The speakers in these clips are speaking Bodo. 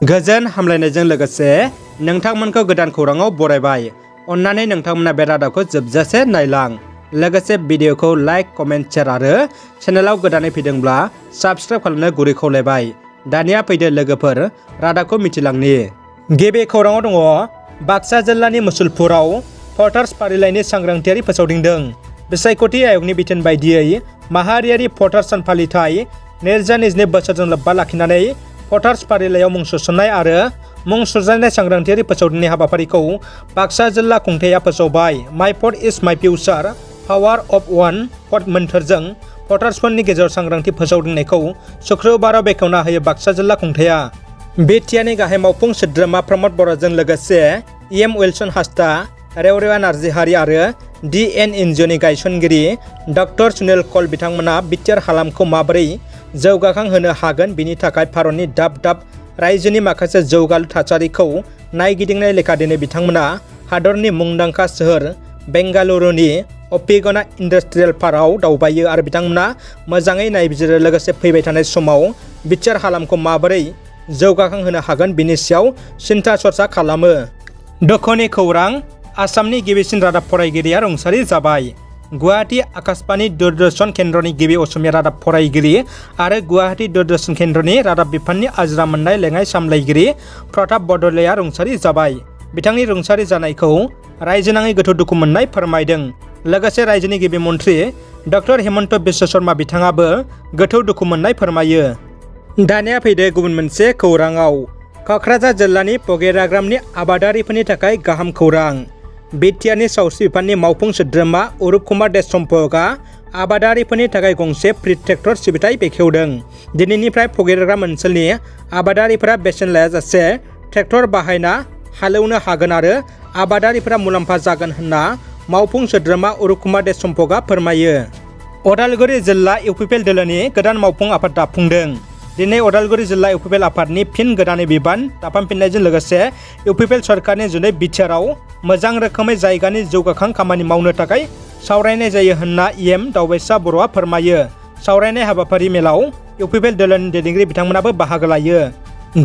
गोजोन हामलायनायजों लोगोसे नोंथांमोनखौ गोदान खौराङाव बरायबाय। अन्नानै नोंथांमोना बे रादाबखौ जोबजासे नायलां। लोगोसे भिडिअखौ लाइक, कमेन्ट, शेयार आरो चेनेलाव गोदानै फैदोंब्ला साबस्क्राइब खालामनो गुरै खावलायबाय। दानिया फैदो लोगोफोर रादाबखौ मिथिलांनि। गिबि खौराङाव दङ बाक्सा जिल्लानि मुसलपुराव भटार्स फारिलाइनि सांग्रांथियारि फोसावदिंदों। बिसायख'थि आयगनि बिथोन बायदियै माहारियारि भटार सान फालिथाय 2022 बोसोरजों लोब्बा लाखिनानै भटार्स फारिलाइयाव मुं सोसननाय आरो मुं सुजानाय सांग्रांथियारि फोसावदिंनाय हाबाफारिखौ बाक्सा जिल्ला खुंथाया फोसावबाय। माइ vote is my future, power of one vote मोन्थोरजों भटार्सफोरनि गेजेराव सांग्रांथि फोसावदिंनायखौ शुक्रबाराव बेखेवना होयो बाक्सा जिल्ला खुंथाया। BTRनि गाहाय मावफुं सोद्रोमा प्रमद बर'जों लोगोसे EM उइलसन हास्ता, रेवरेवा नार्जिहारि आरो DN NGOनि गायसनगिरि डक्टर सुनिल कौल बिथांमोना BTR हालामखौ माबोरै जौगाखां होनो हागोन बेनि थाखाय भारतनि दाब दाब रायजोनि माखासे जौगालु थासारिखौ नायगिदिंनाय लेखा दिनै बिथांमोना हादरनि मुंदांखा सोहोर बेंगालुरुनि अपिगना इन्डास्ट्रियेल पार्कआव दावबायो आरो बिथांमोना मोजाङै नायबिजिरो। लोगोसे फैबाय थानाय समाव BTR हालामखौ माबोरै जौगाखां होनो हागोन बेनि सायाव सिन्था सरसा खालामो। दुखुनि खौरां, आसामनि गिबिसिन रादाब फरायगिरिया रुंसारि जाबाय। गुवाहाटी आकाशबाणी दूरदर्शन केन्द्रनि गिबि असमिया रादाब फरायगिरि आरो गुवाहाटी दूरदर्शन केन्द्रनि रादाब बिफाननि आजिरा मोननाय लेङाइ सामलायगिरि प्रताप बड'लेया रुंसारि जाबाय। बिथांनि रुंसारि जानायखौ रायजोनाङै गोथौ दुखु मोननाय फोरमायदों। लोगोसे रायजोनि गिबि मन्त्रि डक्टर हेमन्त बिश्व शर्मा बिथाङाबो गोथौ दुखु मोननाय फोरमायो। दानिया फैदो गुबुन मोनसे खौराङाव। क'क्राझार जिल्लानि पगेराग्रामनि आबादारिफोरनि थाखाय गाहाम खौरां। BTRनि सावस्रि बिफाननि मावफुं सोद्रोमा अरुप कुमार देशम्पकआ आबादारिफोरनि थाखाय गंसे फ्रि ट्रेक्टर सिबिथाय बेखेवदों। दिनैनिफ्राय पगेराग्राम ओनसोलनि आबादारिफोरा बेसेन लायाजासे ट्रेक्टर बाहायना हालेवनो हागोन आरो आबादारिफोरा मुलाम्फा जागोन होनना मावफुं सोद्रोमा अरुप कुमार देशम्पकआ फोरमायो। उदालगुरि जिल्ला इउपिपिएल दोलोनि गोदान मावफुं आफाद दाफुंदों। दिनै उदालगुरि जिल्ला इउपिपिएल आफादनि फिन गोदानै बिबान दाफामफिननायजों लोगोसे इउपिपिएल सरकारनि जुनै BTRआव मोजां रोखोमै जायगानि जौगाखां खामानि मावनो थाखाय सावरायनाय जायो होनना EM दावबायसा बर'आ फोरमायो। सावरायनाय हाबाफारि मेलाव इउपिपिएल दोलोनि दैदेनगिरि बिथांमोनाबो बाहागो लायो।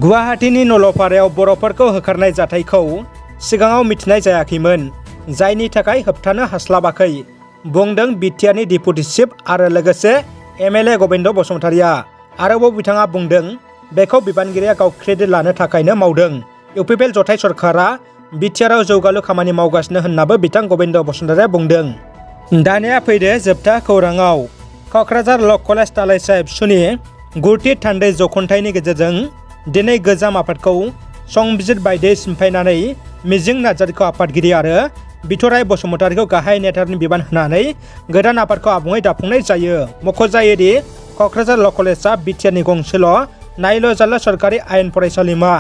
गुवाहाटीनि नलपारायाव बर'फोरखौ होखारनाय जाथायखौ सिगाङाव मिथिनाय जायाखैमोन, जायनि थाखाय होबथानो हास्लाबाखै, बुंदों BTRनि डेपुटि चिफ आरो लोगोसे MLA गबिन्द बसुमतारिया। आरोबाव बिथाङा बुंदों बेखौ बिबानगिरिया गाव क्रेडिट लानो थाखायनो मावदों। इउपिपिएल जथाय सरकारा BTRआव जौगालु खामानि मावगासिनो होननाबो बिथां गबिन्द बसुमतारिया बुंदों। दानिया फैदो जोबथा खौराङाव। क'क्राझार ल' कलेज दालाइसा एबसुनि 9थि थान्दै जख'न्थायनि गेजेरजों दिनै गोजाम आफादखौ संबिजिर बायदियै सिमफायनानै मिजिं नार्जारिखौ आफादगिरि आरो बिथराय बसुमतारिखौ गाहाय नेतारनि बिबान होनानै गोदान आफादखौ आबुङै दाफुंनाय जायो। मख'जायोदि क'क्राझार ल' कलेजआ BTRनि गंसेल' नायल' जाल' सरकारि आयेन फरायसालिमा।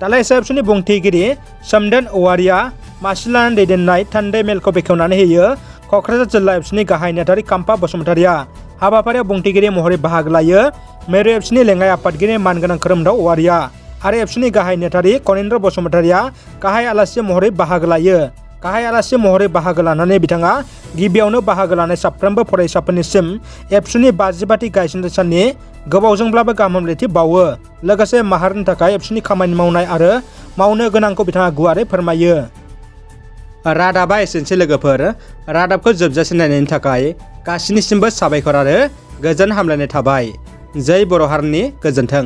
दालाइसा एबसुनि बुंथिगिरि सोमदोन औवारिया मासि लानानै दैदेननाय थान्दै मेलखौ बेखेवनानै होयो। क'क्राझार जिल्ला एबसुनि गाहाय नेतारि काम्पा बसुमतारिया हाबाफारियाव बुंथिगिरि महरै बाहागो लायो। मेरु एबसुनि लेङाइ आफादगिरि मानगोनां खोरोमदाव औवारिया आरो एबसुनि गाहाय नेतारि कनिन्द्र बसुमतारिया गाहाय आलासि महरै बाहागो लायो। गाहाय आलासि महरै बाहागो लानानै बिथाङा गिबियावनो बाहागो लानाय साफ्रोमबो फरायसाफोरनिसिम एबसुनि 55थि गायसनथाय साननि गोबावजोंब्लाबो गाहाम हामलायथि बावो। लोगोसे माहारिनि थाखाय एबसुनि खामानि मावनाय आरो मावनो गोनांखौ बिथाङा गुवारै फोरमायो। रादाबा एसेनोसै लोगोफोर। रादाबखौ जोबजासे नायनायनि थाखाय गासिनिसिमबो साबायखर आरो गोजोन हामलायनाय थाबाय। जै बर' हारिनि गोजोन्थों।